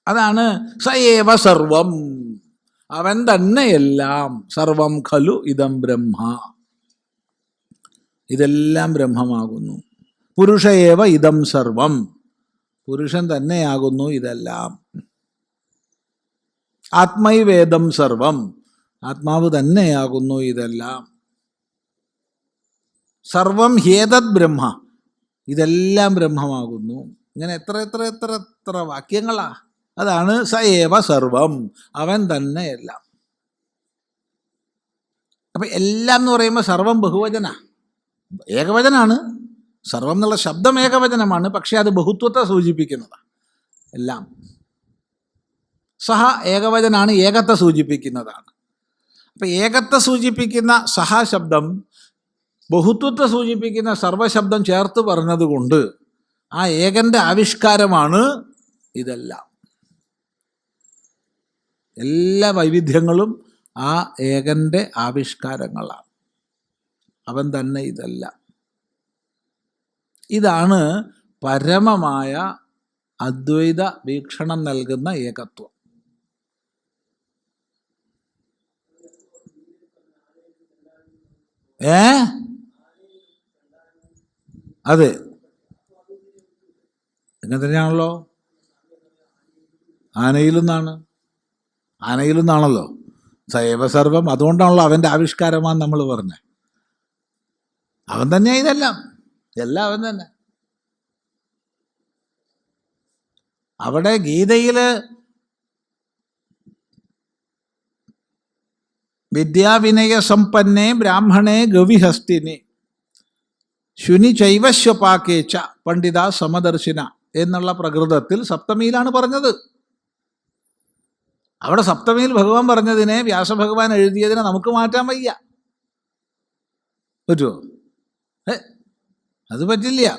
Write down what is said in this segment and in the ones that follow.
അതാണ് സയേവ സർവം, അവൻ തന്നെയെല്ലാം. സർവം ഖലു ഇദം ബ്രഹ്മ, ഇതെല്ലാം ബ്രഹ്മമാകുന്നു. പുരുഷയേവ ഇദം സർവം, പുരുഷൻ തന്നെയാകുന്നു ഇതെല്ലാം. ആത്മൈവേദം സർവം, ആത്മാവ് തന്നെയാകുന്നു ഇതെല്ലാം. സർവം ഹ്യേതത് ബ്രഹ്മ, ഇതെല്ലാം ബ്രഹ്മമാകുന്നു. ഇങ്ങനെ എത്ര എത്ര എത്ര എത്ര വാക്യങ്ങളാ. അതാണ് സയേവ സർവം, അവൻ തന്നെ എല്ലാം. അപ്പൊ എല്ലാം എന്ന് പറയുമ്പോൾ സർവം ബഹുവചന, ഏകവചനാണ്. സർവം എന്നുള്ള ശബ്ദം ഏകവചനമാണ്, പക്ഷെ അത് ബഹുത്വത്തെ സൂചിപ്പിക്കുന്നതാണ്. എല്ലാം സഹ ഏകവചനാണ്, ഏകത്തെ സൂചിപ്പിക്കുന്നതാണ്. അപ്പൊ ഏകത്തെ സൂചിപ്പിക്കുന്ന സഹ ശബ്ദം ബഹുത്വത്തെ സൂചിപ്പിക്കുന്ന സർവശബ്ദം ചേർത്ത് പറഞ്ഞതുകൊണ്ട് ആ ഏകന്റെ ആവിഷ്കാരമാണ് ഇതെല്ലാം. എല്ലാ വൈവിധ്യങ്ങളും ആ ഏകന്റെ ആവിഷ്കാരങ്ങളാണ്. അവൻ തന്നെ ഇതെല്ലാം. ഇതാണ് പരമമായ അദ്വൈത വീക്ഷണം നൽകുന്ന ഏകത്വം. അതെ, അങ്ങനെ തന്നെയാണല്ലോ. ആനയിലുന്നാണല്ലോ സൈവ സർവം. അതുകൊണ്ടാണല്ലോ അവൻ്റെ ആവിഷ്കാരമാണെന്ന് നമ്മൾ പറഞ്ഞത്. അവൻ തന്നെയാണ് ഇതെല്ലാം, എല്ലാം അവൻ തന്നെ. അവിടെ ഗീതയിൽ വിദ്യാവിനയ സമ്പന്നേ ബ്രാഹ്മണേ ഗവിഹസ്തിനി ശുനി ചൈവശ്വപാക്കേച്ച പണ്ഡിത സമദർശിന എന്നുള്ള പ്രകൃതത്തിൽ സപ്തമിയിലാണ് പറഞ്ഞത്. അവിടെ സപ്തമിയിൽ ഭഗവാൻ പറഞ്ഞതിനെ വ്യാസഭഗവാൻ എഴുതിയതിനെ നമുക്ക് മാറ്റാൻ വയ്യ. പറ്റുമോ? അത് പറ്റില്ല.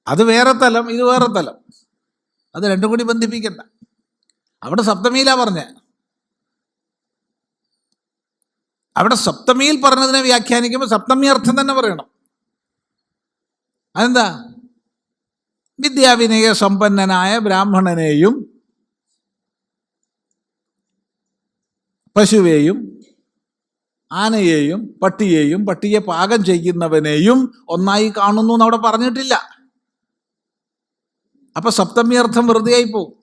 അത് വേറെ തലം, ഇത് വേറെ തലം. അത് രണ്ടും കൂടി ബന്ധിപ്പിക്കണ്ട. അവിടെ സപ്തമിയിലാ പറഞ്ഞേ. അവിടെ സപ്തമിയിൽ പറഞ്ഞതിനെ വ്യാഖ്യാനിക്കുമ്പോൾ സപ്തമി അർത്ഥം തന്നെ പറയണം. അതെന്താ? വിദ്യാവിനയ സമ്പന്നനായ ബ്രാഹ്മണനെയും പശുവേയും ആനയെയും പട്ടിയെയും പട്ടിയെ പാകം ചെയ്യുന്നവനെയും ഒന്നായി കാണുന്നു എന്ന് അവിടെ പറഞ്ഞിട്ടില്ല. അപ്പൊ സപ്തമി അർത്ഥം വെറുതെ ആയി പോവും.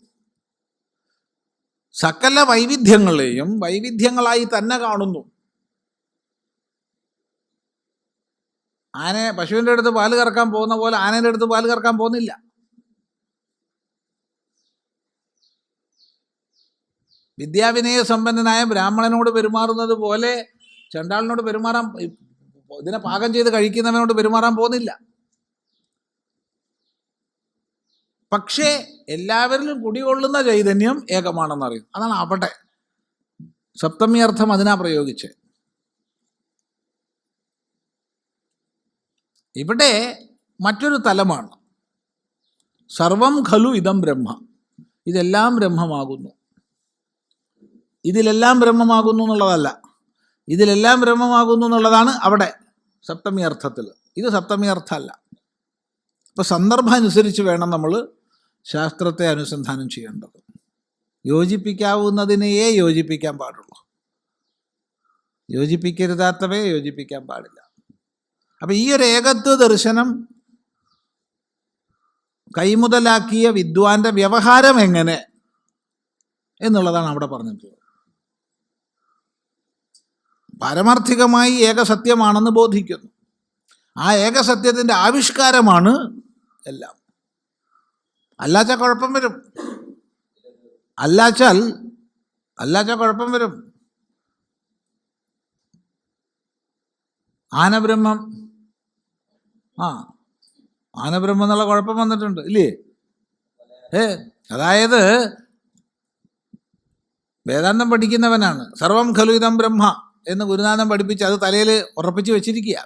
സകല വൈവിധ്യങ്ങളെയും വൈവിധ്യങ്ങളായി തന്നെ കാണുന്നു. പശുവിൻ്റെ അടുത്ത് പാല് കറക്കാൻ പോകുന്ന പോലെ ആനയുടെ അടുത്ത് പാല് കറക്കാൻ പോകുന്നില്ല. വിദ്യാവിനയ സമ്പന്നനായ ബ്രാഹ്മണനോട് പെരുമാറുന്നത് പോലെ ചണ്ടാളിനോട് പെരുമാറാൻ, ഇതിനെ പാകം ചെയ്ത് കഴിക്കുന്നവനോട് പെരുമാറാൻ പോകുന്നില്ല. പക്ഷേ എല്ലാവരിലും കുടികൊള്ളുന്ന ചൈതന്യം ഏകമാണെന്നറിയും. അതാണ് അവിടെ സപ്തമി അർത്ഥം അതിനാ പ്രയോഗിച്ചത്. ഇവിടെ മറ്റൊരു തലമാണ്. സർവം ഖലു ഇദം ബ്രഹ്മ, ഇതെല്ലാം ബ്രഹ്മമാകുന്നു. ഇതിലെല്ലാം ബ്രഹ്മമാകുന്നു എന്നുള്ളതല്ല, ഇതിലെല്ലാം ബ്രഹ്മമാകുന്നു എന്നുള്ളതാണ് അവിടെ സപ്തമി അർത്ഥത്തിൽ. ഇത് സപ്തമി അർത്ഥമല്ല. അപ്പോൾ സന്ദർഭം അനുസരിച്ച് വേണം നമ്മൾ ശാസ്ത്രത്തെ അനുസന്ധാനം ചെയ്യേണ്ടത്. യോജിപ്പിക്കാവുന്നതിനെയേ യോജിപ്പിക്കാൻ പാടുള്ളൂ, യോജിപ്പിക്കരുതാത്തവയെ യോജിപ്പിക്കാൻ പാടില്ല. അപ്പം ഈ ഒരു ഏകത്വ ദർശനം കൈമുതലാക്കിയ വിദ്വാന്റെ വ്യവഹാരം എങ്ങനെ എന്നുള്ളതാണ് അവിടെ പറഞ്ഞിട്ടുള്ളത്. പാരമാർത്ഥികമായി ഏകസത്യമാണെന്ന് ബോധിക്കുന്നു. ആ ഏകസത്യത്തിൻ്റെ ആവിഷ്കാരമാണ് എല്ലാം. അല്ലാച്ചാൽ കുഴപ്പം വരും. അല്ലാച്ചാൽ കുഴപ്പം വരും. ആനബ്രഹ്മം, ആനബ്രഹ്മം എന്നുള്ള കുഴപ്പം വന്നിട്ടുണ്ട് ഇല്ലേ? അതായത് വേദാന്തം പഠിക്കുന്നവനാണ്. സർവം ഖലു ഇദം ബ്രഹ്മ എന്ന് ഗുരുനാഥൻ പഠിപ്പിച്ച് അത് തലയിൽ ഉറപ്പിച്ച് വെച്ചിരിക്കുക.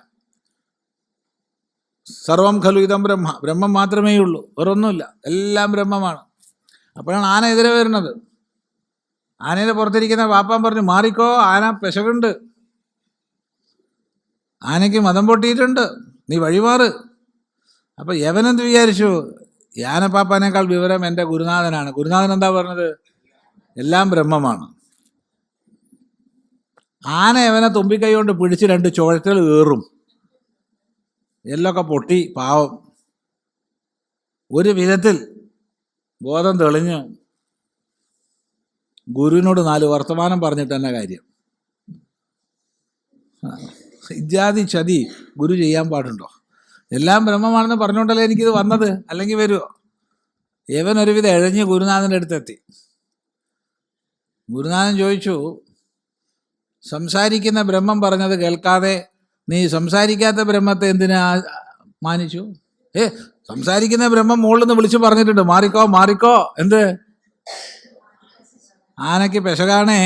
സർവം ഖലു ഇദം ബ്രഹ്മ, ബ്രഹ്മം മാത്രമേ ഉള്ളൂ, വേറൊന്നുമില്ല, എല്ലാം ബ്രഹ്മമാണ്. അപ്പോഴാണ് ആന എതിരെ വരുന്നത്. ആനയുടെ പുറത്തിരിക്കുന്ന പാപ്പാൻ പറഞ്ഞു, മാറിക്കോ, ആന പെശകുണ്ട്, ആനയ്ക്ക് മതം പൊട്ടിയിട്ടുണ്ട്, നീ വഴിമാറ്. അപ്പം യവനെന്ത് വിചാരിച്ചു? യാനപ്പാപ്പാനേക്കാൾ വിവരം എൻ്റെ ഗുരുനാഥനാണ്. ഗുരുനാഥൻ എന്താ പറഞ്ഞത്? എല്ലാം ബ്രഹ്മമാണ്. ആന അവനെ തുമ്പിക്കൈ കൊണ്ട് പിടിച്ച് 2 ചുഴറ്റൽ കയറും, എല്ലൊക്കെ പൊട്ടി പാവം. ഒരു വിധത്തിൽ ബോധം തെളിഞ്ഞു. ഗുരുവിനോട് 4 വർത്തമാനം പറഞ്ഞിട്ട് തന്നെ കാര്യം. ഇജാതി ചതി ഗുരു ചെയ്യാൻ പാടുണ്ടോ? എല്ലാം ബ്രഹ്മമാണെന്ന് പറഞ്ഞുകൊണ്ടല്ലേ എനിക്കിത് വന്നത്, അല്ലെങ്കിൽ വരുമോ? ഇവൻ ഒരുവിധം എഴഞ്ഞ് ഗുരുനാഥൻ്റെ അടുത്തെത്തി. ഗുരുനാഥൻ ചോദിച്ചു, സംസാരിക്കുന്ന ബ്രഹ്മം പറഞ്ഞത് കേൾക്കാതെ നീ സംസാരിക്കാത്ത ബ്രഹ്മത്തെ എന്തിനാ മാനിച്ചു? സംസാരിക്കുന്ന ബ്രഹ്മം മുകളിൽ നിന്ന് വിളിച്ചു പറഞ്ഞിട്ടുണ്ട്, മാറിക്കോ മാറിക്കോ. എന്ത്? ആനയ്ക്ക് പെശകാണേ,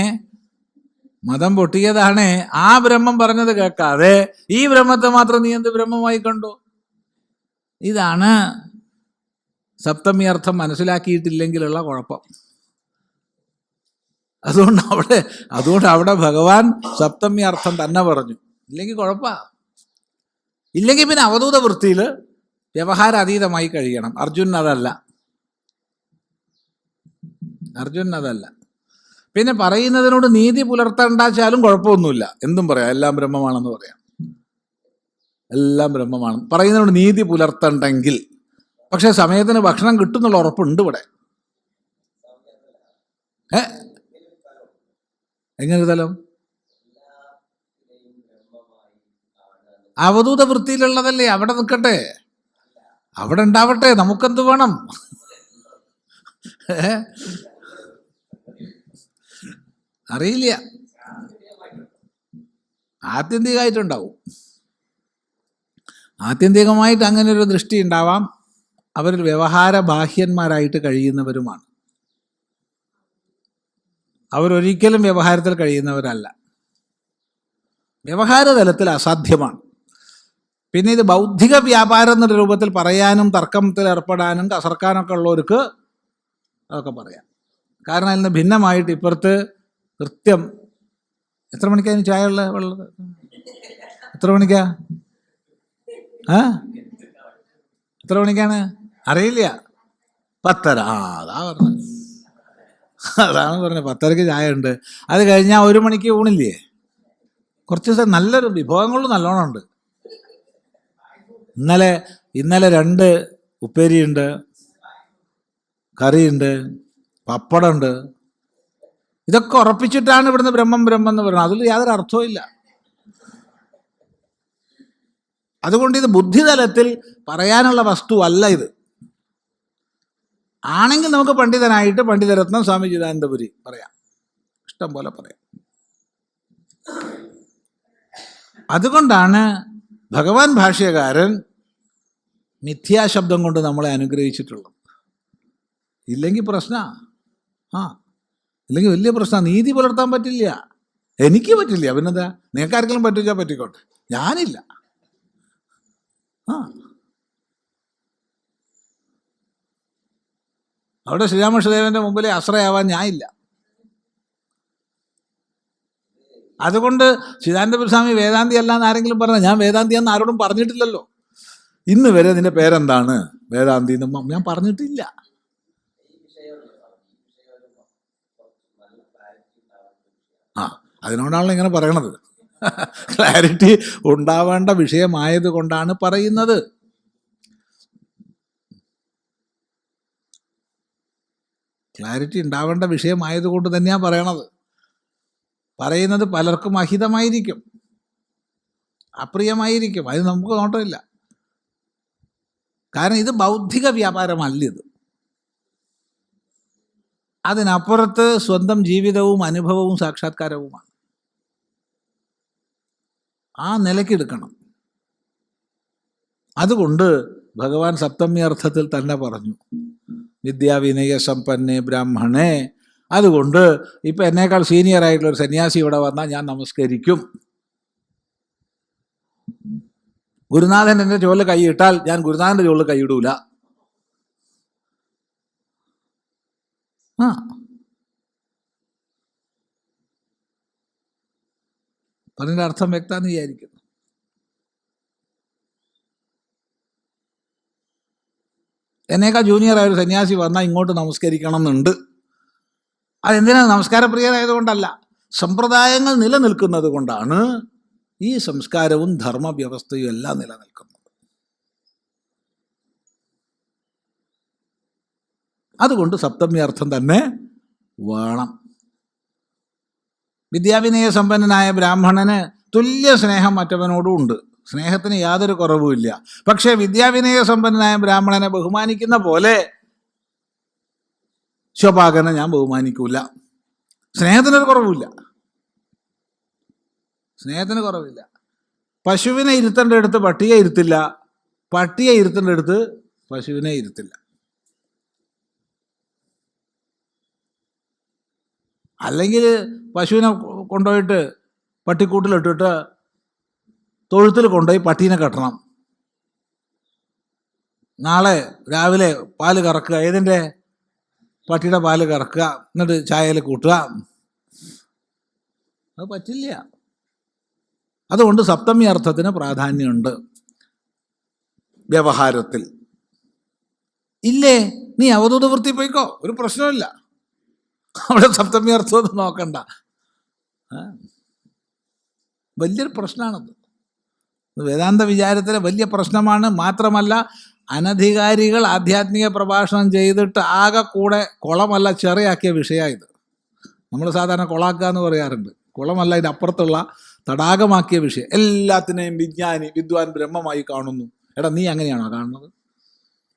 മതം പൊട്ടിയതാണേ. ആ ബ്രഹ്മം പറഞ്ഞത് കേൾക്കാതെ ഈ ബ്രഹ്മത്തെ മാത്രം നീ എന്ത് ബ്രഹ്മമായി കണ്ടു? ഇതാണ് സപ്തമി അർത്ഥം മനസ്സിലാക്കിയിട്ടില്ലെങ്കിലുള്ള കുഴപ്പം. അതുകൊണ്ട് അവിടെ ഭഗവാൻ സപ്തമി അർത്ഥം തന്നെ പറഞ്ഞു. ഇല്ലെങ്കിൽ കുഴപ്പമാണ്. ഇല്ലെങ്കിൽ പിന്നെ അവധൂത വൃത്തിയിൽ വ്യവഹാര അതീതമായി കഴിയണം. അർജുനൻ അതല്ല. പിന്നെ പറയുന്നതിനോട് നീതി പുലർത്തേണ്ടാച്ചാലും കുഴപ്പമൊന്നുമില്ല, എന്തും പറയാം, എല്ലാം ബ്രഹ്മമാണെന്ന് പറയാം. എല്ലാം ബ്രഹ്മമാണ് പറയുന്നതിനോട് നീതി പുലർത്തണ്ടെങ്കിൽ. പക്ഷെ സമയത്തിന് ഭക്ഷണം കിട്ടുന്നുള്ള ഉറപ്പുണ്ട് ഇവിടെ. എങ്ങനെ തലം? അവധൂത വൃത്തിയിലുള്ളതല്ലേ, അവിടെ നിൽക്കട്ടെ, അവിടെ ഉണ്ടാവട്ടെ, നമുക്കെന്ത് വേണം? അറിയില്ല, ആത്യന്തികമായിട്ടുണ്ടാവും. ആത്യന്തികമായിട്ട് അങ്ങനെ ഒരു ദൃഷ്ടി ഉണ്ടാവാം. അവർ വ്യവഹാര ബാഹ്യന്മാരായിട്ട് കഴിയുന്നവരുമാണ്. അവരൊരിക്കലും വ്യവഹാരത്തിൽ കഴിയുന്നവരല്ല. വ്യവഹാര തലത്തിൽ അസാധ്യമാണ്. പിന്നെ ഇത് ബൗദ്ധിക വ്യാപാരം എന്ന രൂപത്തിൽ പറയാനും തർക്കത്തിൽ ഏർപ്പെടാനും കസർക്കാനൊക്കെ ഉള്ളവർക്ക് അതൊക്കെ പറയാം. കാരണം അതിൽ നിന്ന് ഭിന്നമായിട്ട് ഇപ്പുറത്ത് കൃത്യം എത്ര മണിക്കാണ് ചായ ഉള്ളത്? എത്ര മണിക്കാ? എത്ര മണിക്കാണ് അറിയില്ല. 10:30. അതാണ് പറഞ്ഞത്, 10:30 ചായ ഉണ്ട്. അത് കഴിഞ്ഞാൽ 1 മണിക്ക് ഊണില്ലേ? കുറച്ച് ദിവസം നല്ലൊരു വിഭവങ്ങളും നല്ലോണം ഉണ്ട്. ഇന്നലെ 2 ഉപ്പേരിയുണ്ട്, കറിയുണ്ട്, പപ്പടമുണ്ട്. ഇതൊക്കെ ഉറപ്പിച്ചിട്ടാണ് ഇവിടുന്ന് ബ്രഹ്മം എന്ന് പറയുന്നത്. അതിൽ യാതൊരു അർത്ഥവും ഇല്ല. അതുകൊണ്ട് ഇത് ബുദ്ധിതലത്തിൽ പറയാനുള്ള വസ്തു അല്ല. ഇത് ആണെങ്കിൽ നമുക്ക് പണ്ഡിതനായിട്ട് പണ്ഡിതരത്നം സ്വാമി ചിദാനന്ദപുരി പറയാം, ഇഷ്ടം പോലെ പറയാം. അതുകൊണ്ടാണ് ഭഗവാൻ ഭാഷ്യകാരൻ മിഥ്യാശബ്ദം കൊണ്ട് നമ്മളെ അനുഗ്രഹിച്ചിട്ടുള്ളത്. ഇല്ലെങ്കിൽ ഇല്ലെങ്കിൽ വലിയ പ്രശ്നം. നീതി പുലർത്താൻ പറ്റില്ല, എനിക്ക് പറ്റില്ല, പിന്നെന്താ? നിങ്ങൾക്കാർക്കെങ്കിലും പറ്റിച്ചാൽ പറ്റിക്കോട്ടെ, ഞാനില്ല. അവിടെ ശ്രീരാമകൃഷ്ണദേവന്റെ മുമ്പിൽ ആശ്രയാവാൻ ഞാനില്ല. അതുകൊണ്ട് ചിദാനന്ദപുരി സ്വാമി വേദാന്തി അല്ലാന്ന് ആരെങ്കിലും പറഞ്ഞാൽ ഞാൻ വേദാന്തി എന്ന് ആരോടും പറഞ്ഞിട്ടില്ലല്ലോ. ഇന്ന് വരെ നിന്റെ പേരെന്താണ്? വേദാന്തി എന്ന് ഞാൻ പറഞ്ഞിട്ടില്ല. അതിനോടാണല്ലോ ഇങ്ങനെ പറയണത്. ക്ലാരിറ്റി ഉണ്ടാവേണ്ട വിഷയമായത് കൊണ്ടാണ് പറയുന്നത്. ക്ലാരിറ്റി ഉണ്ടാവേണ്ട വിഷയമായതുകൊണ്ട് തന്നെയാണ് പറയണത്. പറയുന്നത് പലർക്കും അഹിതമായിരിക്കും, അപ്രിയമായിരിക്കും, അത് നമുക്ക് നോട്ടമില്ല. കാരണം ഇത് ബൗദ്ധിക വ്യാപാരമല്ല. ഇത് അതിനപ്പുറത്ത് സ്വന്തം ജീവിതവും അനുഭവവും സാക്ഷാത്കാരവുമാണ്. ആ നിലയ്ക്ക് എടുക്കണം. അതുകൊണ്ട് ഭഗവാൻ സപ്തമി അർത്ഥത്തിൽ തന്നെ പറഞ്ഞു, വിദ്യാവിനയ സമ്പന്നേ ബ്രാഹ്മണേ. അതുകൊണ്ട് ഇപ്പം എന്നേക്കാൾ സീനിയർ ആയിട്ടുള്ള ഒരു സന്യാസി ഇവിടെ വന്നാൽ ഞാൻ നമസ്കരിക്കും. ഗുരുനാഥൻ എൻ്റെ ചോളിൽ കൈയിട്ടാൽ ഞാൻ ഗുരുനാഥൻ്റെ ചോളിൽ കൈയിടൂല. പറഞ്ഞതിൻ്റെ അർത്ഥം വ്യക്തമാണെന്ന് വിചാരിക്കുന്നു. എന്നേക്കാൾ ജൂനിയറായ ഒരു സന്യാസി വന്നാൽ ഇങ്ങോട്ട് നമസ്കരിക്കണം എന്നുണ്ട്. അതെന്തിനാണ്? നമസ്കാരപ്രിയരായതുകൊണ്ടല്ല, സമ്പ്രദായങ്ങൾ നിലനിൽക്കുന്നത് കൊണ്ടാണ് ഈ സംസ്കാരവും ധർമ്മവ്യവസ്ഥയും എല്ലാം നിലനിൽക്കുന്നത്. അതുകൊണ്ട് സപ്തമി അർത്ഥം തന്നെ വേണം. വിദ്യാവിനയ സമ്പന്നനായ ബ്രാഹ്മണന് തുല്യ സ്നേഹം മറ്റവനോടും ഉണ്ട്, സ്നേഹത്തിന് യാതൊരു കുറവുമില്ല. പക്ഷേ വിദ്യാവിനയ സമ്പന്നനായ ബ്രാഹ്മണനെ ബഹുമാനിക്കുന്ന പോലെ ശോഭാകനെ ഞാൻ ബഹുമാനിക്കൂല. സ്നേഹത്തിനൊരു കുറവില്ല, സ്നേഹത്തിന് കുറവില്ല. പശുവിനെ ഇരുത്തേണ്ട അടുത്ത് പട്ടിയെ ഇരുത്തില്ല, പട്ടിയെ ഇരുത്തേണ്ട അടുത്ത് പശുവിനെ ഇരുത്തില്ല. അല്ലെങ്കിൽ പശുവിനെ കൊണ്ടുപോയിട്ട് പട്ടിക്കൂട്ടിലിട്ടിട്ട് തൊഴുത്തിൽ കൊണ്ടുപോയി പട്ടീനെ കെട്ടണം. നാളെ രാവിലെ പാല് കറക്കുക, ഏതിൻ്റെ? പട്ടിയുടെ പാല് കറക്കുക, എന്നിട്ട് ചായയിൽ കൂട്ടുക. അത് പറ്റില്ല. അതുകൊണ്ട് സപ്തമി അർത്ഥത്തിന് പ്രാധാന്യമുണ്ട് വ്യവഹാരത്തിൽ. ഇല്ലേ, നീ അവധൂത വൃത്തി പോയിക്കോ, ഒരു പ്രശ്നമില്ല, അവിടെ സപ്തമി അർത്ഥമൊന്നും നോക്കണ്ട. വലിയൊരു പ്രശ്നമാണത്, വേദാന്ത വിചാരത്തിലെ വലിയ പ്രശ്നമാണ്. മാത്രമല്ല, അനധികാരികൾ ആധ്യാത്മിക പ്രഭാഷണം ചെയ്തിട്ട് ആകെ കൂടെ കുളമല്ല ചെറിയാക്കിയ വിഷയമായത്. നമ്മൾ സാധാരണ കുളാക്കുക എന്ന് പറയാറുണ്ട്, കുളമല്ല, ഇതിനപ്പുറത്തുള്ള തടാകമാക്കിയ വിഷയം. എല്ലാത്തിനെയും വിദ്വാൻ ബ്രഹ്മമായി കാണുന്നു. എടാ, നീ അങ്ങനെയാണോ കാണുന്നത്?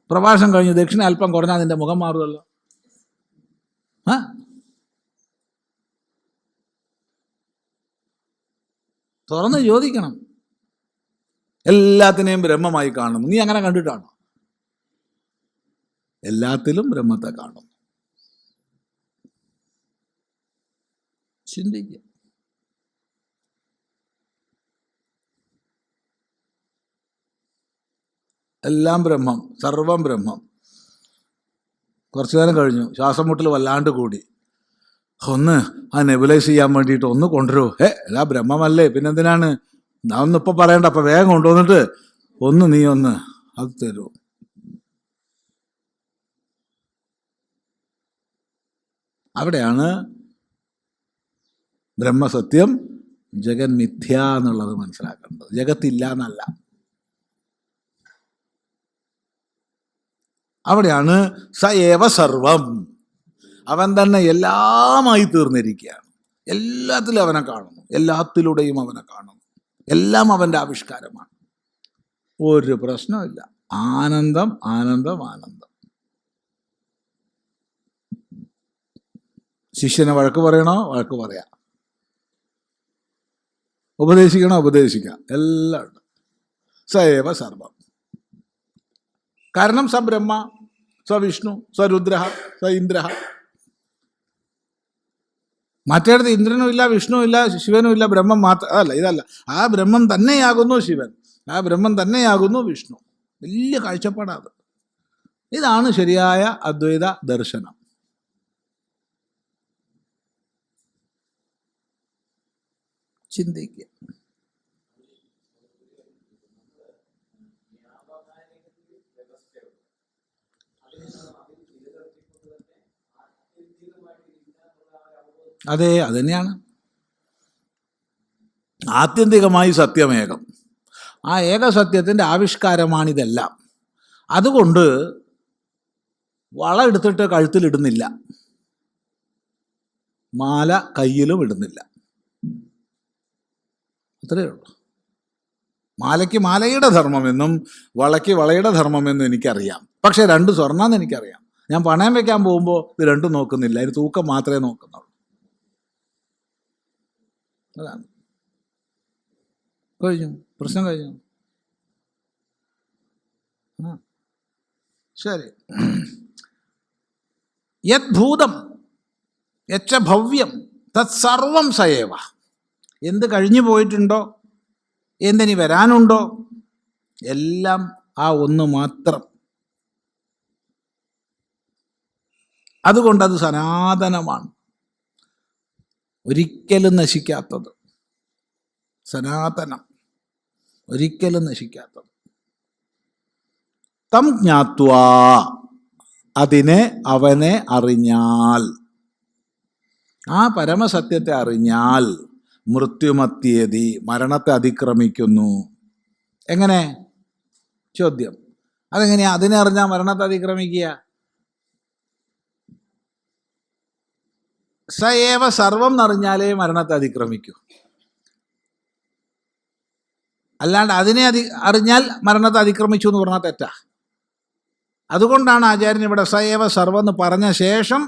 പ്രഭാഷണം കഴിഞ്ഞ് ദക്ഷിണ അല്പം കുറഞ്ഞാൽ നിന്റെ മുഖം മാറുമല്ലോ. തുറന്ന് ചോദിക്കണം. എല്ലാത്തിനെയും ബ്രഹ്മമായി കാണുന്നു, നീ അങ്ങനെ കണ്ടിട്ടാണോ? എല്ലാത്തിലും ബ്രഹ്മത്തെ കാണുന്നു. ചിന്തിക്കുക. എല്ലാം ബ്രഹ്മം, സർവം ബ്രഹ്മം. കുറച്ചു നേരം കഴിഞ്ഞു, ശ്വാസം മുട്ടൽ വല്ലാണ്ട് കൂടി. ഒന്ന് ആ നെബുലൈസ് ചെയ്യാൻ വേണ്ടിയിട്ട് ഒന്ന് കൊണ്ടുവരൂ. എല്ലാ ബ്രഹ്മമല്ലേ, പിന്നെന്തിനാണ്? ഒന്നിപ്പോൾ പറയണ്ട, അപ്പം വേഗം കൊണ്ടുവന്നിട്ട് നീ അത് തരൂ. അവിടെയാണ് ബ്രഹ്മസത്യം ജഗൻ മിഥ്യ എന്നുള്ളത് മനസ്സിലാക്കേണ്ടത്. ജഗത്തില്ല എന്നല്ല. അവിടെയാണ് സ ഏവ സർവം, അവൻ തന്നെ എല്ലാമായി തീർന്നിരിക്കുകയാണ്. എല്ലാത്തിലും അവനെ കാണുന്നു, എല്ലാത്തിലൂടെയും അവനെ കാണുന്നു, എല്ലാം അവൻ്റെ ആവിഷ്കാരമാണ്. ഒരു പ്രശ്നമില്ല. ആനന്ദം, ആനന്ദം, ആനന്ദം. ശിഷ്യനെ വഴക്ക് പറയണോ? വഴക്ക് പറയാം. ഉപദേശിക്കണോ? ഉപദേശിക്കാം. എല്ലാം ഉണ്ട്. സേവ സർവം. കാരണം സ ബ്രഹ്മ, സ വിഷ്ണു, സ രുദ്ര, സ ഇന്ദ്ര. മറ്റേടത്ത് ഇന്ദ്രനും ഇല്ല, വിഷ്ണുവും ഇല്ല, ശിവനും ഇല്ല, ബ്രഹ്മം മാത്രം. ഇതല്ല, ആ ബ്രഹ്മം തന്നെയാകുന്നു ശിവൻ, ആ ബ്രഹ്മം തന്നെയാകുന്നു വിഷ്ണു. വലിയ കാഴ്ചപ്പാടാണ്. ഇതാണ് ശരിയായ അദ്വൈത ദർശനം. ചിന്തിക്കുക. അതെ, അതുതന്നെയാണ് ആത്യന്തികമായി സത്യമേകം. ആ ഏകസത്യത്തിൻ്റെ ആവിഷ്കാരമാണിതെല്ലാം. അതുകൊണ്ട് വള എടുത്തിട്ട് കഴുത്തിലിടുന്നില്ല, മാല കയ്യിലും ഇടുന്നില്ല. അത്രയേ ഉള്ളൂ. മാലയ്ക്ക് മാലയുടെ ധർമ്മമെന്നും വളയ്ക്ക് വളയുടെ ധർമ്മമെന്നും എനിക്കറിയാം. പക്ഷേ രണ്ട് സ്വർണ്ണമെന്ന് എനിക്കറിയാം. ഞാൻ പണയം വെക്കാൻ പോകുമ്പോൾ ഇത് രണ്ടും നോക്കുന്നില്ല, അതിന് തൂക്കം മാത്രമേ നോക്കുന്നുള്ളൂ. അതാണ്. കഴിഞ്ഞു, പ്രശ്നം കഴിഞ്ഞു. ശരി. യദ്ഭൂതം യച്ച ഭവ്യം തത്സർവം സയേവ. എന്ത് കഴിഞ്ഞു പോയിട്ടുണ്ടോ, എന്തിനി വരാനുണ്ടോ, എല്ലാം ആ ഒന്ന് മാത്രം. അതുകൊണ്ടത് സനാതനമാണ്, ഒരിക്കലും നശിക്കാത്തത്. സനാതനം, ഒരിക്കലും നശിക്കാത്തത്. തം ജ്ഞാത്വാ, അതിനെ അവനെ അറിഞ്ഞാൽ, ആ പരമസത്യത്തെ അറിഞ്ഞാൽ മൃത്യുമത്യേതി മരണത്തെ അതിക്രമിക്കുന്നു. എങ്ങനെ? ചോദ്യം. അതെങ്ങനെയാ അതിനെ അറിഞ്ഞാൽ മരണത്തെ അതിക്രമിക്കുക? സയേവ സർവം എന്നറിഞ്ഞാലേ മരണത്തെ അതിക്രമിക്കൂ. അല്ലാണ്ട് അതിനെ അറിഞ്ഞാൽ മരണത്തെ അതിക്രമിച്ചു എന്ന് പറഞ്ഞാൽ തെറ്റാ. അതുകൊണ്ടാണ് ആചാര്യൻ ഇവിടെ സയേവ സർവം എന്ന് പറഞ്ഞ ശേഷം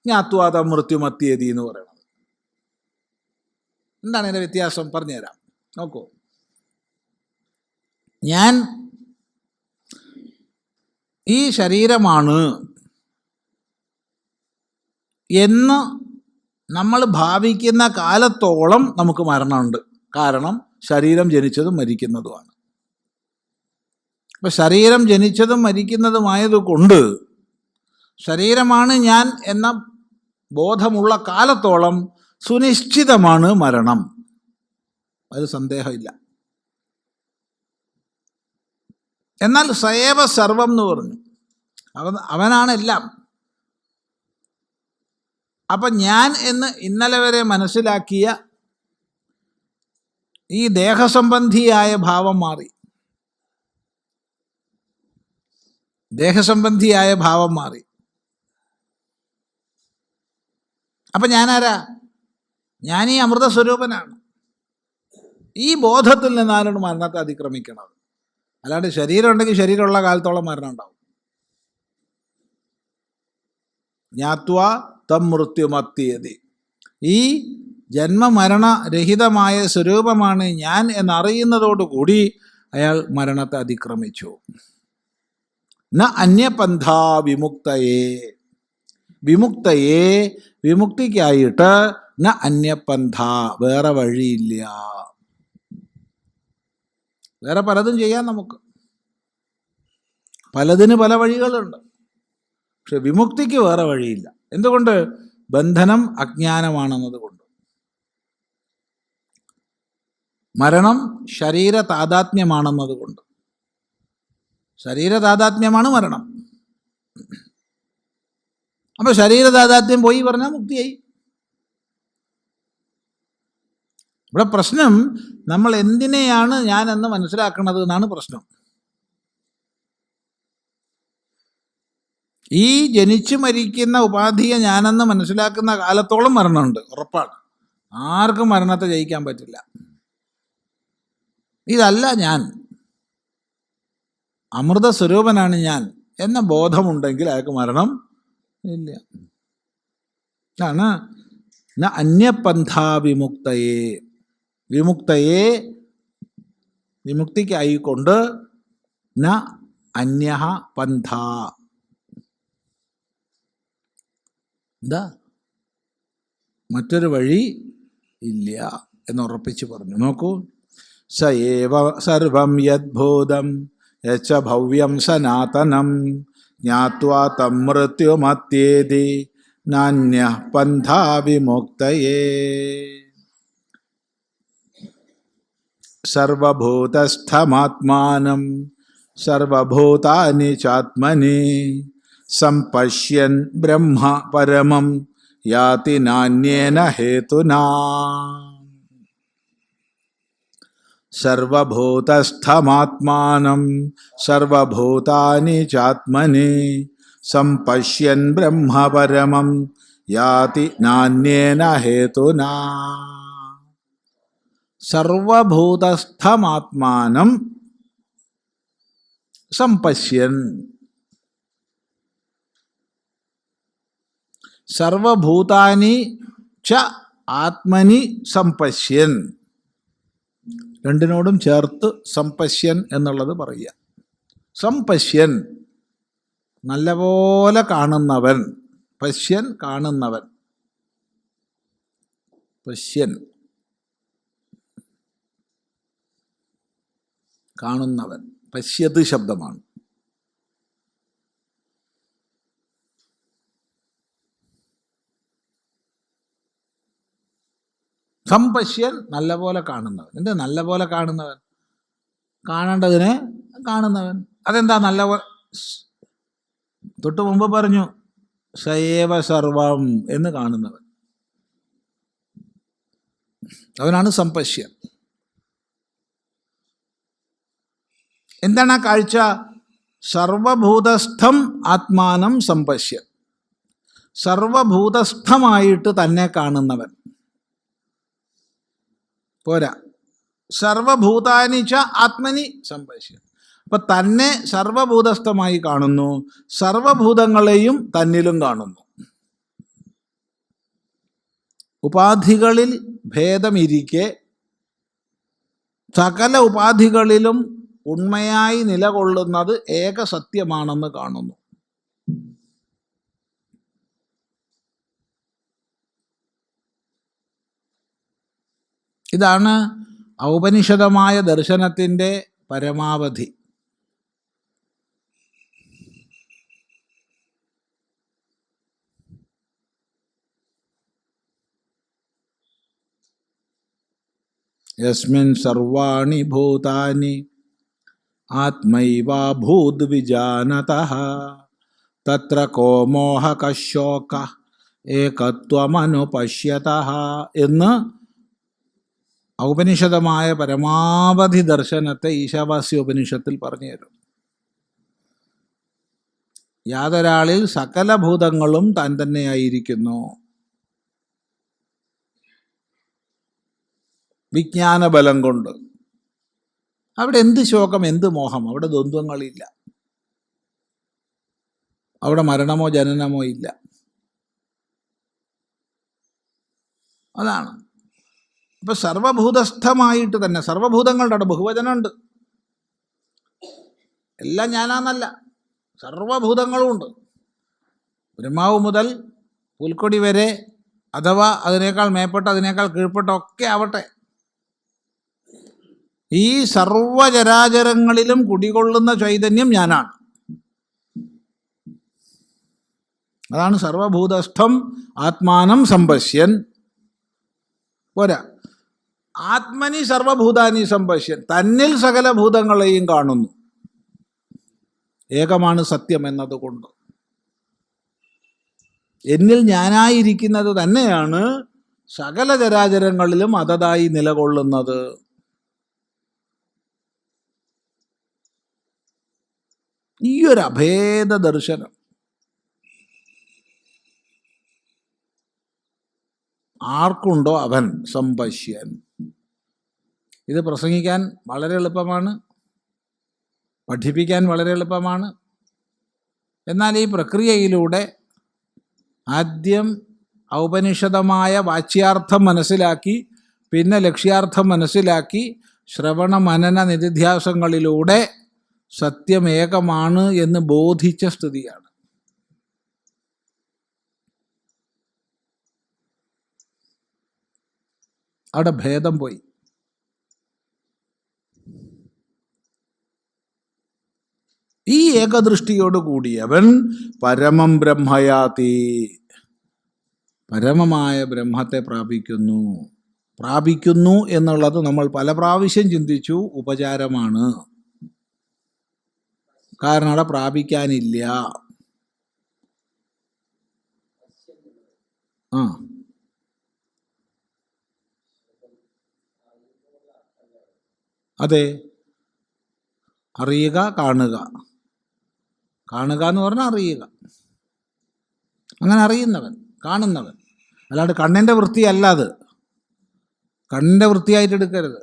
ജ്ഞാത്വാത മൃത്യുമത്യേതി എന്ന് പറയുന്നത്. എന്താണ് ഇതിൻ്റെ വ്യത്യാസം? പറഞ്ഞുതരാം. നോക്കൂ, ഞാൻ ഈ ശരീരമാണ് എന്ന് നമ്മൾ ഭാവിക്കുന്ന കാലത്തോളം നമുക്ക് മരണമുണ്ട്. കാരണം ശരീരം ജനിച്ചതും മരിക്കുന്നതുമാണ്. അപ്പം ശരീരം ജനിച്ചതും മരിക്കുന്നതുമായതുകൊണ്ട് ശരീരമാണ് ഞാൻ എന്ന ബോധമുള്ള കാലത്തോളം സുനിശ്ചിതമാണ് മരണം. അതിൽ സന്ദേഹമില്ല. എന്നാൽ സയേവ സർവം എന്ന് പറഞ്ഞു, അവനാണ് എല്ലാം. അപ്പം ഞാൻ എന്ന് ഇന്നലെ വരെ മനസ്സിലാക്കിയ ഈ ദേഹസംബന്ധിയായ ഭാവം മാറി. ദേഹസംബന്ധിയായ ഭാവം മാറി. അപ്പം ഞാനാരാ? ഞാൻ ഈ അമൃതസ്വരൂപനാണ്. ഈ ബോധത്തിൽ നിന്നാണ് മരണത്തെ അതിക്രമിക്കുന്നത്. അല്ലാണ്ട് ശരീരം ഉണ്ടെങ്കിൽ ശരീരമുള്ള കാലത്തോളം മരണം ഉണ്ടാവും. ജ്ഞാത്വാ തം മൃത്യുമത്യേതി, ഈ ജന്മമരണരഹിതമായ സ്വരൂപമാണ് ഞാൻ എന്നറിയുന്നതോടുകൂടി അയാൾ മരണത്തെ അതിക്രമിച്ചു. ന അന്യപന്ഥാ വിമുക്തയെ, വിമുക്തയെ വിമുക്തിക്കായിട്ട് ന അന്യപന്ഥ, വേറെ വഴിയില്ല. വേറെ പലതും ചെയ്യാം നമുക്ക്, പലതിന് പല വഴികളുണ്ട്. പക്ഷെ വിമുക്തിക്ക് വേറെ വഴിയില്ല. എന്തുകൊണ്ട്? ബന്ധനം അജ്ഞാനമാണെന്നതുകൊണ്ട്. മരണം ശരീര താദാത്മ്യമാണെന്നതുകൊണ്ട്. ശരീര താദാത്മ്യമാണ് മരണം. അപ്പോൾ ശരീര താദാത്മ്യം പോയി പറഞ്ഞാൽ മുക്തിയായി. ഇവിടെ പ്രശ്നം നമ്മൾ എന്തിനെയാണ് ഞാൻ എന്ന് മനസ്സിലാക്കുന്നത് എന്നാണ് പ്രശ്നം. ഈ ജനിച്ചു മരിക്കുന്ന ഉപാധിയെ ഞാനെന്ന് മനസ്സിലാക്കുന്ന കാലത്തോളം മരണമുണ്ട്, ഉറപ്പാണ്. ആർക്കും മരണത്തെ ജയിക്കാൻ പറ്റില്ല. ഇതല്ല ഞാൻ, അമൃത സ്വരൂപനാണ് ഞാൻ എന്ന ബോധമുണ്ടെങ്കിൽ അയാൾക്ക് മരണം ഇല്ല. ആണ് ന അന്യപന്ഥാ വിമുക്തയെ, വിമുക്തയെ വിമുക്തിക്കായിക്കൊണ്ട് ന അന്യഃ പന്ഥ, എന്താ മറ്റൊരു വഴി ഇല്ല എന്നുറപ്പിച്ച് പറഞ്ഞു. നോക്കൂ, സ ഏവ സർവം യദ്ഭൂതം യച്ച ഭവ്യം സനാതനം ജ്ഞാത്വാ തം മൃത്യുമത്യേതി നാന്യഃ പന്ഥാ വിമുക്തയേ. സർവഭൂതസ്ഥമാത്മാനം സർവഭൂതാനി ചാത്മനി സംപശ്യൻ ബ്രഹ്മ പരമം യാതി നാന്യേന ഹേതുനാ. സർവഭൂതസ്ഥമാത്മാനം സർവഭൂതാനി ചാത്മനി സംപശ്യൻ ബ്രഹ്മ പരമം യാതി നാന്യേന ഹേതുനാ. സർവഭൂതസ്ഥമാത്മാനം സംപശ്യൻ, സർവഭൂതാനി ച ആത്മനി സംപശ്യൻ, രണ്ടിനോടും ചേർത്ത് സംപശ്യൻ എന്നുള്ളത് പറയുക. സംപശ്യൻ നല്ലപോലെ കാണുന്നവൻ, പശ്യൻ കാണുന്നവൻ, പശ്യൻ കാണുന്നവൻ, പശ്യത് ശബ്ദമാണ്. സംപശ്യൻ നല്ലപോലെ കാണുന്നവൻ. എന്ത് നല്ലപോലെ കാണുന്നവൻ? കാണേണ്ടതിനെ കാണുന്നവൻ. അതെന്താ നല്ല തൊട്ട് മുമ്പ് പറഞ്ഞു സയേവ സർവം എന്ന് കാണുന്നവൻ, അവനാണ് സംപശ്യൻ. എന്താണ് ആ കാഴ്ച? സർവഭൂതസ്ഥം ആത്മാനം സംപശ്യൻ, സർവഭൂതസ്ഥമായിട്ട് തന്നെ കാണുന്നവൻ. പോരാ, സർവഭൂതാനി ച ആത്മനി സംപശ്യൻ. അപ്പൊ തന്നെ സർവഭൂതസ്ഥമായി കാണുന്നു, സർവഭൂതങ്ങളെയും തന്നിലും കാണുന്നു. ഉപാധികളിൽ ഭേദമിരിക്കെ സകല ഉപാധികളിലും ഉണ്മയായി നിലകൊള്ളുന്നത് ഏക സത്യമാണെന്ന് കാണുന്നു. ഇതാണ് ഔപനിഷദമായ ദർശനത്തിൻ്റെ പരമാവധി. യസ്മിൻ സർവാണി ഭൂതാനി ആത്മൈവാഭൂത് വിജാനതഃ തത്ര കോ മോഹക ശോക ഏകത്വമനുപശ്യതഃ എന്ന് ഔപനിഷദമായ പരമാവധി ദർശനത്തെ ഈശാവാസ്യ ഉപനിഷത്തിൽ പറഞ്ഞു തരും. യാതൊരാളിൽ സകല ഭൂതങ്ങളും താൻ തന്നെയായിരിക്കുന്നു. വിജ്ഞാനബലം കൊണ്ട് അവിടെ എന്ത് ശോകം, എന്ത് മോഹം? അവിടെ ദ്വന്ദ്വങ്ങളില്ല, അവിടെ മരണമോ ജനനമോ ഇല്ല. അതാണ്. ഇപ്പൊ സർവഭൂതസ്ഥമായിട്ട് തന്നെ, സർവഭൂതങ്ങളുടെ അവിടെ ബഹുവചനമുണ്ട്, എല്ലാം ഞാനാന്നല്ല, സർവഭൂതങ്ങളും ഉണ്ട്. ബ്രഹ്മാവ് മുതൽ പുൽക്കൊടി വരെ, അഥവാ അതിനേക്കാൾ മേപ്പെട്ട് അതിനേക്കാൾ കീഴ്പ്പെട്ട ഒക്കെ ആവട്ടെ, ഈ സർവചരാചരങ്ങളിലും കുടികൊള്ളുന്ന ചൈതന്യം ഞാനാണ്. അതാണ് സർവഭൂതസ്ഥം ആത്മാനം സംപശ്യൻ. പോരാ, ആത്മനി സർവഭൂതാനി സംപശ്യൻ, തന്നിൽ സകല ഭൂതങ്ങളെയും കാണുന്നു. ഏകമാണ് സത്യം എന്നതുകൊണ്ട് എന്നിൽ ഞാനായിരിക്കുന്നത് തന്നെയാണ് സകല ചരാചരങ്ങളിലും അതതായി നിലകൊള്ളുന്നത്. ഈ ഒരു അഭേദ ദർശനം ആർക്കുണ്ടോ അവൻ സംപശ്യൻ. ഇത് പ്രസംഗിക്കാൻ വളരെ എളുപ്പമാണ്, പഠിപ്പിക്കാൻ വളരെ എളുപ്പമാണ്. എന്നാൽ ഈ പ്രക്രിയയിലൂടെ ആദ്യം ഔപനിഷദമായ വാച്യാർത്ഥം മനസ്സിലാക്കി, പിന്നെ ലക്ഷ്യാർത്ഥം മനസ്സിലാക്കി, ശ്രവണ മനന നിധിധ്യാസങ്ങളിലൂടെ സത്യമേകമാണ് എന്ന് ബോധിച്ച സ്ഥിതിയാണ്. അവിടെ ഭേദം പോയി. ഈ ഏകദൃഷ്ടിയോട് കൂടിയവൻ പരമം ബ്രഹ്മയാതി, പരമമായ ബ്രഹ്മത്തെ പ്രാപിക്കുന്നു എന്നുള്ളത് നമ്മൾ പല പ്രാവശ്യം ചിന്തിച്ചു, ഉപചാരമാണ്. കാരണം അവിടെ പ്രാപിക്കാനില്ല. അതെ, അറിയുക, കാണുക. കാണുക എന്ന് പറഞ്ഞാൽ അറിയുക, അങ്ങനെ അറിയുന്നവൻ, കാണുന്നവൻ. അല്ലാണ്ട് കണ്ണിൻ്റെ വൃത്തിയല്ല അത്, കണ്ണിൻ്റെ വൃത്തിയായിട്ട് എടുക്കരുത്.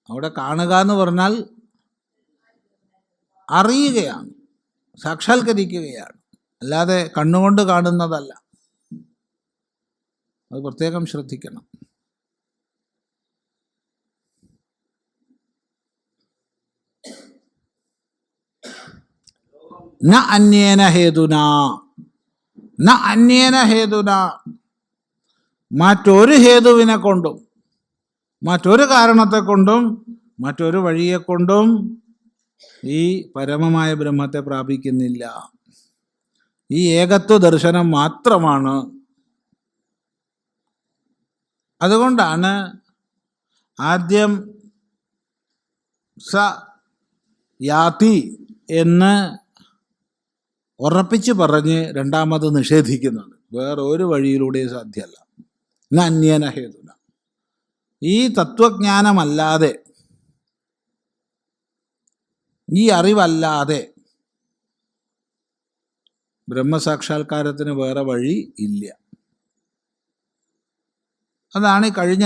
അവിടെ കാണുക എന്ന് പറഞ്ഞാൽ അറിയുകയാണ്, സാക്ഷാത്കരിക്കുകയാണ്, അല്ലാതെ കണ്ണുകൊണ്ട് കാണുന്നതല്ല. അത് പ്രത്യേകം ശ്രദ്ധിക്കണം. ന അന്യേന ഹേതുന, മറ്റൊരു ഹേതുവിനെ കൊണ്ടും, മറ്റൊരു കാരണത്തെ കൊണ്ടും, മറ്റൊരു വഴിയെ കൊണ്ടും ഈ പരമമായ ബ്രഹ്മത്തെ പ്രാപിക്കുന്നില്ല. ഈ ഏകത്വ ദർശനം മാത്രമാണ്. അതുകൊണ്ടാണ് ആദ്യം സ യാതി എന്ന് ഉറപ്പിച്ച് പറഞ്ഞ് രണ്ടാമത് നിഷേധിക്കുന്നത് വേറെ ഒരു വഴിയിലൂടെയും സാധ്യമല്ല. അന്യേന ഹേതുന. ഈ തത്വജ്ഞാനമല്ലാതെ, ഈ അറിവല്ലാതെ ബ്രഹ്മസാക്ഷാത്കാരത്തിന് വേറെ വഴി ഇല്ല. അതാണ് കഴിഞ്ഞ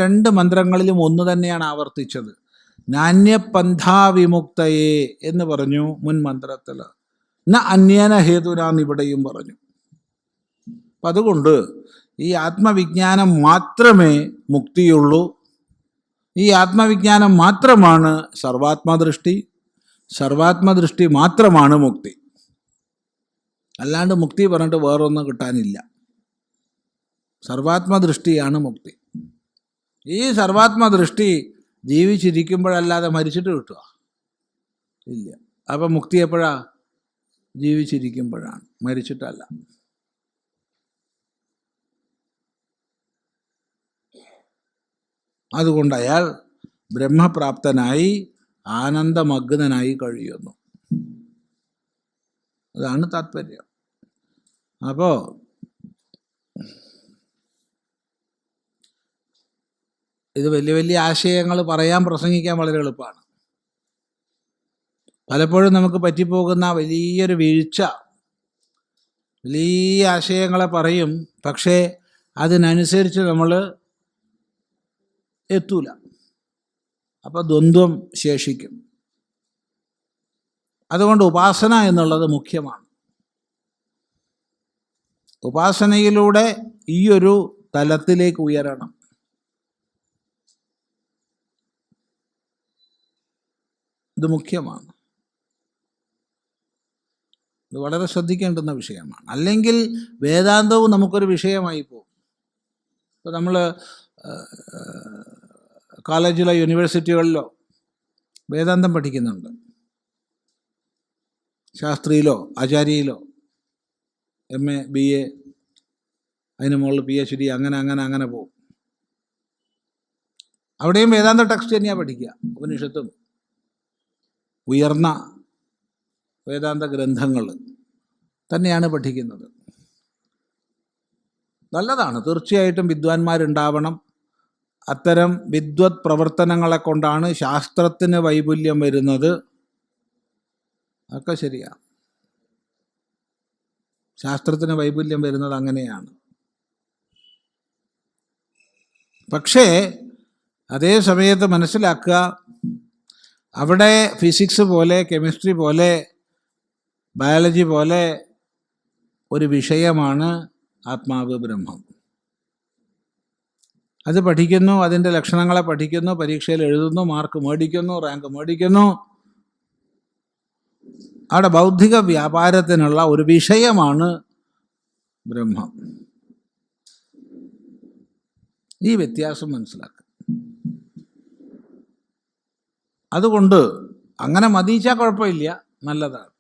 രണ്ട് മന്ത്രങ്ങളിലും ഒന്ന് തന്നെയാണ് ആവർത്തിച്ചത്. നാന്യപന്ഥാവിമുക്തയെ എന്ന് പറഞ്ഞു മുൻ മന്ത്രത്തിൽ. അന്യേന ഹേതുനാന്ന് ഇവിടെയും പറഞ്ഞു. അപ്പം അതുകൊണ്ട് ഈ ആത്മവിജ്ഞാനം മാത്രമേ മുക്തിയുള്ളൂ. ഈ ആത്മവിജ്ഞാനം മാത്രമാണ് സർവാത്മദൃഷ്ടി. സർവാത്മദൃഷ്ടി മാത്രമാണ് മുക്തി. അല്ലാണ്ട് മുക്തി പറഞ്ഞിട്ട് വേറൊന്നും കിട്ടാനില്ല. സർവാത്മദൃഷ്ടിയാണ് മുക്തി. ഈ സർവാത്മദൃഷ്ടി ജീവിച്ചിരിക്കുമ്പോഴല്ലാതെ മരിച്ചിട്ട് കിട്ടുക ഇല്ല. അപ്പം മുക്തി എപ്പോഴാ? ജീവിച്ചിരിക്കുമ്പോഴാണ്, മരിച്ചിട്ടല്ല. അതുകൊണ്ട് അയാൾ ബ്രഹ്മപ്രാപ്തനായി ആനന്ദമഗ്നനായി കഴിയുന്നു. അതാണ് താത്പര്യം. അപ്പോൾ ഇത് വലിയ വലിയ ആശയങ്ങൾ പറയാൻ, പ്രസംഗിക്കാൻ വളരെ എളുപ്പമാണ്. പലപ്പോഴും നമുക്ക് പറ്റിപ്പോകുന്ന വലിയൊരു വീഴ്ച, വലിയ ആശയങ്ങളെ പറയും, പക്ഷേ അതിനനുസരിച്ച് നമ്മൾ എത്തൂല. അപ്പോൾ ദ്വന്ദ്വം ശേഷിക്കും. അതുകൊണ്ട് ഉപാസന എന്നുള്ളത് മുഖ്യമാണ്. ഉപാസനയിലൂടെ ഈ ഒരു തലത്തിലേക്ക് ഉയരണം. ഇത് മുഖ്യമാണ്. ഇത് വളരെ ശ്രദ്ധിക്കേണ്ടുന്ന വിഷയമാണ്. അല്ലെങ്കിൽ വേദാന്തവും നമുക്കൊരു വിഷയമായി പോകും. ഇപ്പോൾ നമ്മൾ കോളേജിലോ യൂണിവേഴ്സിറ്റികളിലോ വേദാന്തം പഠിക്കുന്നുണ്ട്. ശാസ്ത്രിയിലോ ആചാര്യയിലോ MA BA, അതിന് മുകളിൽ PhD, അങ്ങനെ പോകും. അവിടെയും വേദാന്ത ടെക്സ്റ്റ് തന്നെയാണ് പഠിക്കുക. ഉപനിഷത്തും ഉയർന്ന വേദാന്ത ഗ്രന്ഥങ്ങൾ തന്നെയാണ് പഠിക്കുന്നത്. നല്ലതാണ്, തീർച്ചയായിട്ടും വിദ്വാൻമാരുണ്ടാവണം. അത്തരം വിദ്വത് പ്രവർത്തനങ്ങളെ കൊണ്ടാണ് ശാസ്ത്രത്തിന് വൈപുല്യം വരുന്നത്. ഒക്കെ ശരിയാണ്, ശാസ്ത്രത്തിന് വൈപുല്യം വരുന്നത് അങ്ങനെയാണ്. പക്ഷേ അതേ സമയത്ത് മനസ്സിലാക്കുക, അവിടെ ഫിസിക്സ് പോലെ, കെമിസ്ട്രി പോലെ, ബയോളജി പോലെ ഒരു വിഷയമാണ് ആത്മാവ്, ബ്രഹ്മം. അത് പഠിക്കുന്നു, അതിൻ്റെ ലക്ഷണങ്ങളെ പഠിക്കുന്നു, പരീക്ഷയിൽ എഴുതുന്നു, മാർക്ക് മേടിക്കുന്നു, റാങ്ക് മേടിക്കുന്നു. അവിടെ ബൗദ്ധിക വ്യാപാരത്തിനുള്ള ഒരു വിഷയമാണ് ബ്രഹ്മം. ഈ വ്യത്യാസം മനസ്സിലാക്കുക. അതുകൊണ്ട് അങ്ങനെ മതിച്ചാൽ കുഴപ്പമില്ല, നല്ലതാണ്.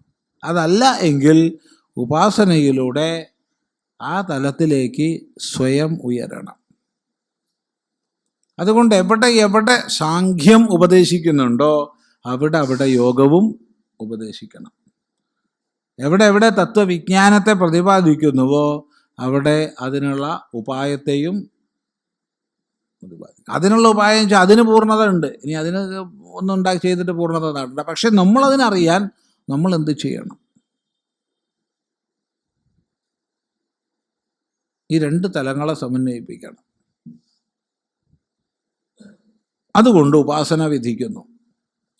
അതല്ല എങ്കിൽ ഉപാസനയിലൂടെ ആ തലത്തിലേക്ക് സ്വയം ഉയരണം. അതുകൊണ്ട് എവിടെ സാഖ്യം ഉപദേശിക്കുന്നുണ്ടോ അവിടെ യോഗവും ഉപദേശിക്കണം. എവിടെ തത്വവിജ്ഞാനത്തെ പ്രതിപാദിക്കുന്നുവോ അവിടെ അതിനുള്ള ഉപായത്തെയും പ്രതിപാദിക്കും. അതിനുള്ള ഉപായം വെച്ചാൽ അതിന് പൂർണ്ണത ഉണ്ട്. ഇനി അതിന് ഒന്നും ചെയ്തിട്ട് പൂർണ്ണത നടണ്ട. പക്ഷെ നമ്മളതിനറിയാൻ നമ്മൾ എന്ത് ചെയ്യണം? ഈ രണ്ട് തലങ്ങളെ സമന്വയിപ്പിക്കണം. അതുകൊണ്ട് ഉപാസന വിധിക്കുന്നു.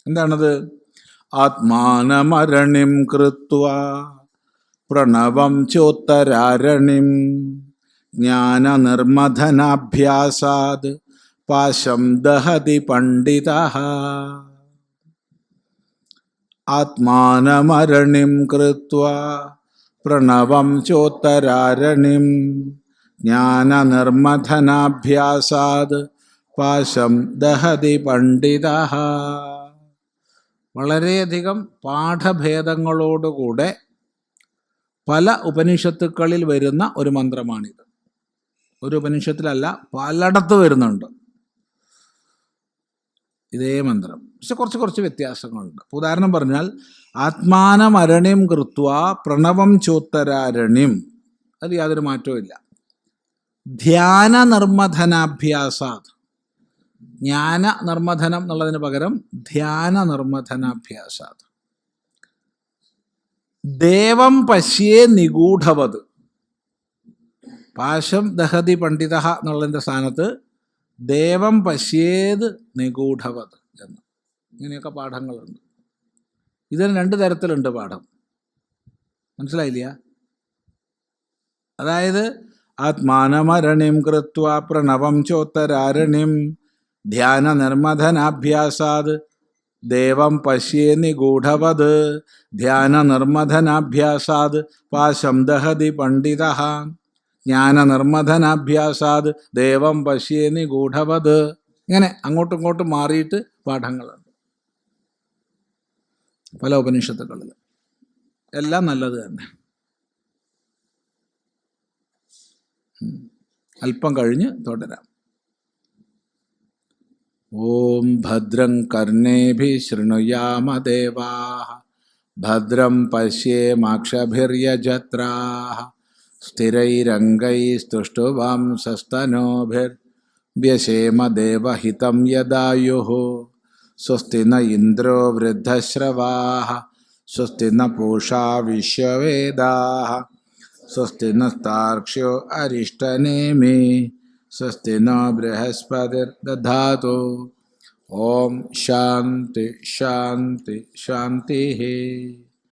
എന്താണത്? ആത്മാനമരണിം കൃത്വാ പ്രണവം ചോത്തരാരണിം ജ്ഞാനനിർമഥനാഭ്യാസാത് പാശം ദഹതി പണ്ഡിതഃ. ആത്മാനമരണിം കൃത്വാ പ്രണവം ചോത്തരാരണിം ജ്ഞാനനിർമഥനാഭ്യാസാത് പാശം ദഹതി പണ്ഡിതഃ. വളരെയധികം പാഠഭേദങ്ങളോടുകൂടെ പല ഉപനിഷത്തുക്കളിൽ വരുന്ന ഒരു മന്ത്രമാണിത്. ഒരു ഉപനിഷത്തിലല്ല, പലയിടത്ത് വരുന്നുണ്ട്. ഇതേ മന്ത്രം. പക്ഷെ കുറച്ച് വ്യത്യാസങ്ങളുണ്ട്. ഉദാഹരണം പറഞ്ഞാൽ ആത്മാനമരണ്യം കൃത്വ പ്രണവം ചോത്തരാരണ്യം, അത് യാതൊരു മാറ്റവും ഇല്ല. ധ്യാന നിർമ്മഥനാഭ്യാസാത്, ജ്ഞാന നിർമ്മഥനം എന്നുള്ളതിന് പകരം ധ്യാന നിർമ്മഥനാഭ്യാസാത്. ദേവം പശ്യേ നിഗൂഢവത്, പാശം ദഹതി പണ്ഡിത എന്നുള്ളതിൻ്റെ സ്ഥാനത്ത് ദേവം പശ്യേത് നിഗൂഢവത് എന്ന്. ഇങ്ങനെയൊക്കെ പാഠങ്ങളുണ്ട്. ഇതിന് 2 തരത്തിലുണ്ട് പാഠം. മനസ്സിലായില്ല? അതായത് ആത്മാനമരണ്യം കൃത്വ പ്രണവം ചോത്തരാരണ്യം ധ്യാന നിർമ്മഥനാഭ്യാസാത് ദേവം പശ്യേ നിഗൂഢവത് ധ്യാന നിർമ്മഥനാഭ്യാസാത് പാശം ദഹതി പണ്ഡിത ജ്ഞാന നിർമ്മഥനാഭ്യാസാത് ദേവം പശ്യേ നിഗൂഢവത്. ഇങ്ങനെ അങ്ങോട്ടും ഇങ്ങോട്ടും മാറിയിട്ട് പാഠങ്ങളുണ്ട് പല ഉപനിഷത്തുകളിൽ. എല്ലാം നല്ലത് തന്നെ. അല്പം കഴിഞ്ഞ് തുടരാം. ഓം ഭദ്രം കർണേഭിഃ ശൃണുയാമ ദേവാഃ ഭദ്രം പശ്യേമാക്ഷഭിർയജത്രാഃ സ്ഥിരൈരംഗൈസ്തുഷ്ടുവാംസസ്തനൂഭിർവ്യശേമ ദേവഹിതം യദായുഃ. സ്വസ്തി ന ഇന്ദ്രോ വൃദ്ധശ്രവാഃ സ്വസ്തി ന പൂഷാ വിശ്വവേദാഃ സ്വസ്തി നസ്താർക്ഷ്യോ അരിഷ്ടനേമി സ്വസ്തി നോ ബൃഹസ്പതിർദധാതു. ഓം ശാന്തി ശാന്തി ശാന്തി.